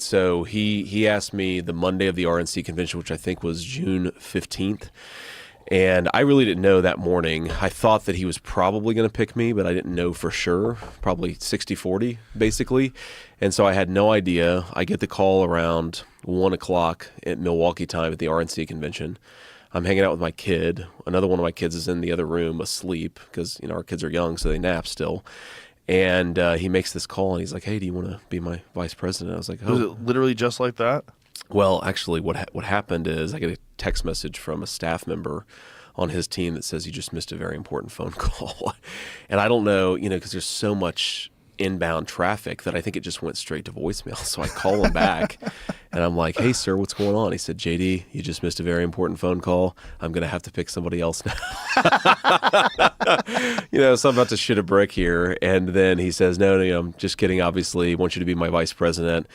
So he asked me the Monday of the RNC convention, which I think was June 15th. And I really didn't know that morning. I thought that he was probably going to pick me, but I didn't know for sure. Probably 60-40, basically. And so I had no idea. I get the call around 1 o'clock at Milwaukee time at the RNC convention. I'm hanging out with my kid. Another one of my kids is in the other room asleep because, our kids are young, so they nap still. And he makes this call, and he's like, "Hey, do you want to be my vice president?" I was like, "Oh." Was it literally just like that? Well, actually, what happened is I get a text message from a staff member on his team that says, "You just missed a very important phone call." And I don't know, because there's so much inbound traffic that I think it just went straight to voicemail. So I call him back, and I'm like, "Hey, sir, what's going on?" He said, "JD, you just missed a very important phone call. I'm going to have to pick somebody else now." So I'm about to shit a brick here. And then he says, no, I'm just kidding. Obviously, I want you to be my vice president.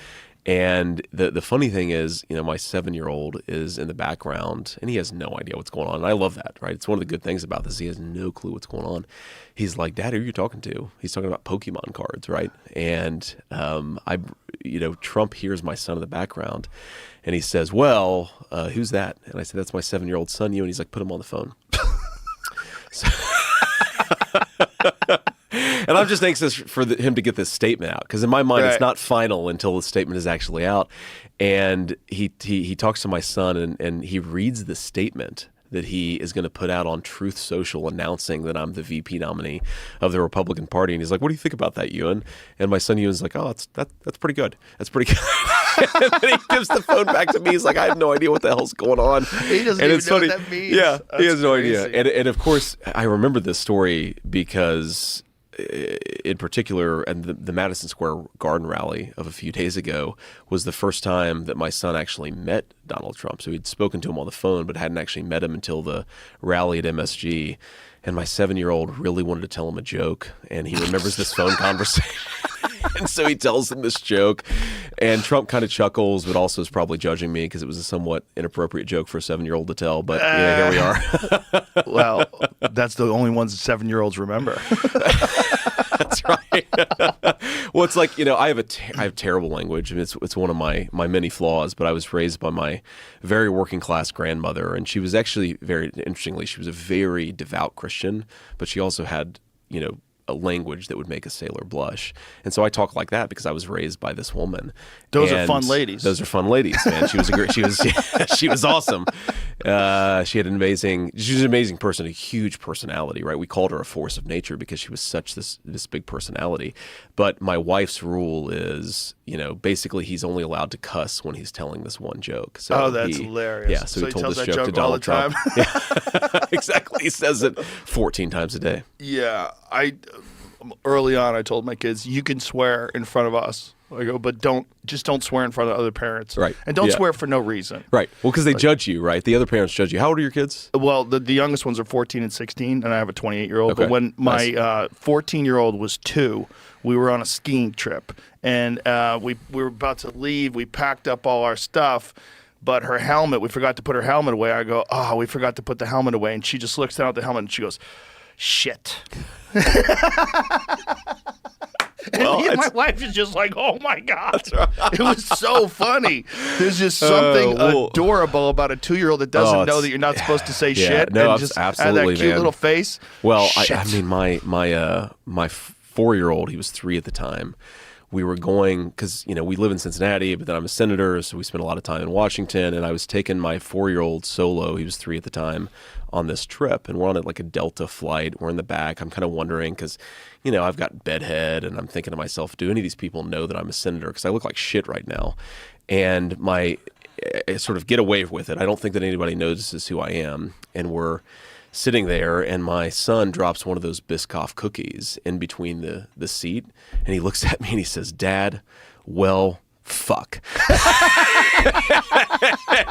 And the funny thing is, my 7-year-old is in the background, and he has no idea what's going on. And I love that, right? It's one of the good things about this. He has no clue what's going on. He's like, "Dad, who are you talking to?" He's talking about Pokemon cards, right? And Trump hears my son in the background, and he says, "Well, who's that?" And I said, "That's my 7-year-old son, you." And he's like, "Put him on the phone." And I'm just anxious for him to get this statement out, because in my mind, It's not final until the statement is actually out. And he talks to my son, and he reads the statement that he is going to put out on Truth Social announcing that I'm the VP nominee of the Republican Party. And he's like, "What do you think about that, Ewan?" And my son Ewan's like, "Oh, that's pretty good. That's pretty good." And then he gives the phone back to me. He's like, "I have no idea what the hell's going on." He doesn't even know what that means. Yeah, that's he has no crazy. idea. And of course, I remember this story because in particular, and the Madison Square Garden rally of a few days ago was the first time that my son actually met Donald Trump. So he'd spoken to him on the phone, but hadn't actually met him until the rally at MSG. And my 7-year-old really wanted to tell him a joke, and he remembers this phone conversation. And so he tells him this joke, and Trump kind of chuckles, but also is probably judging me because it was a somewhat inappropriate joke for a 7-year-old to tell. But here we are. Well, that's the only ones that 7-year-olds remember. That's right. Well, it's like, I have terrible language. I mean, it's one of my many flaws, but I was raised by my very working class grandmother, and she was actually very interestingly, she was a very devout Christian, but she also had, a language that would make a sailor blush. And so I talk like that because I was raised by this woman. Those are fun ladies. Those are fun ladies, man. She was she was awesome. She was an amazing person, a huge personality, right? We called her a force of nature because she was such this big personality. But my wife's rule is, basically he's only allowed to cuss when he's telling this one joke. So that's hilarious. Yeah, so he told tells this that joke to joke all Donald the time. Trump. Yeah, exactly. He says it 14 times a day. Yeah, early on I told my kids, you can swear in front of us. I go, but don't swear in front of other parents. Right. And don't swear for no reason. Right. Well, because they judge you, right? The other parents judge you. How old are your kids? Well, the youngest ones are 14 and 16, and I have a 28-year-old. Okay. But when my Nice. 14-year-old was 2, we were on a skiing trip, and we were about to leave. We packed up all our stuff, but her helmet, we forgot to put her helmet away. I go, "Oh, we forgot to put the helmet away." And she just looks down at the helmet, and she goes, "Shit." And my wife is just like, "Oh my God." Right. It was so funny. There's just something adorable about a 2-year-old that doesn't know that you're not supposed to say shit. No, and just absolutely, have that cute little face. Well, I mean, my 4-year-old, he was 3 at the time. We were going, because, we live in Cincinnati, but then I'm a senator, so we spent a lot of time in Washington, and I was taking my 4-year-old solo, he was 3 at the time, on this trip, and we're on a Delta flight. We're in the back. I'm kind of wondering, because, I've got bedhead, and I'm thinking to myself, do any of these people know that I'm a senator? Because I look like shit right now. And I sort of get away with it. I don't think that anybody notices who I am. And we're sitting there, and my son drops one of those Biscoff cookies in between the seat, and he looks at me and he says, "Dad, well, fuck."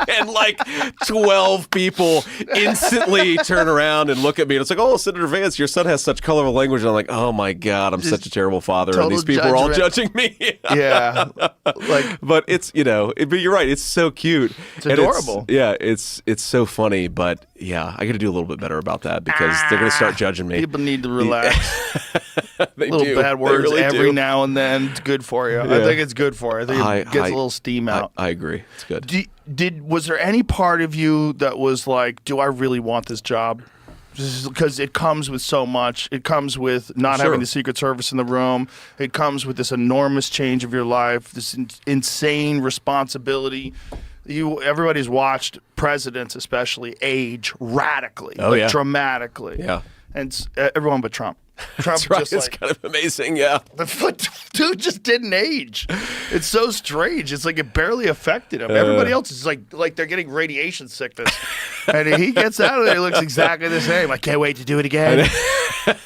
And 12 people instantly turn around and look at me, and it's like, "Oh, Senator Vance, your son has such colorful language." And I'm like, "Oh my God, I'm such a terrible father, and these people are all judging me." Yeah. But it's, but you're right, it's so cute. It's adorable. It's so funny, but Yeah, I got to do a little bit better about that because they're going to start judging me. People need to relax. They Little do. bad They words really every do. now and then. It's good for you. I Yeah. think it's good for you. I think it gets a little steam out. I agree. It's good. Was there any part of you that was like, do I really want this job? Because it comes with so much. It comes with not Sure. having the Secret Service in the room. It comes with this enormous change of your life, this insane responsibility. Everybody's watched presidents, especially, age radically, dramatically. Yeah. And everyone but Trump. Trump That's right. just It's like, kind of amazing. Yeah. the dude just didn't age. It's so strange. It's like it barely affected him. Everybody else is like they're getting radiation sickness, and he gets out of there. He looks exactly the same. I can't wait to do it again.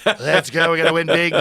Let's go. We're gonna win big.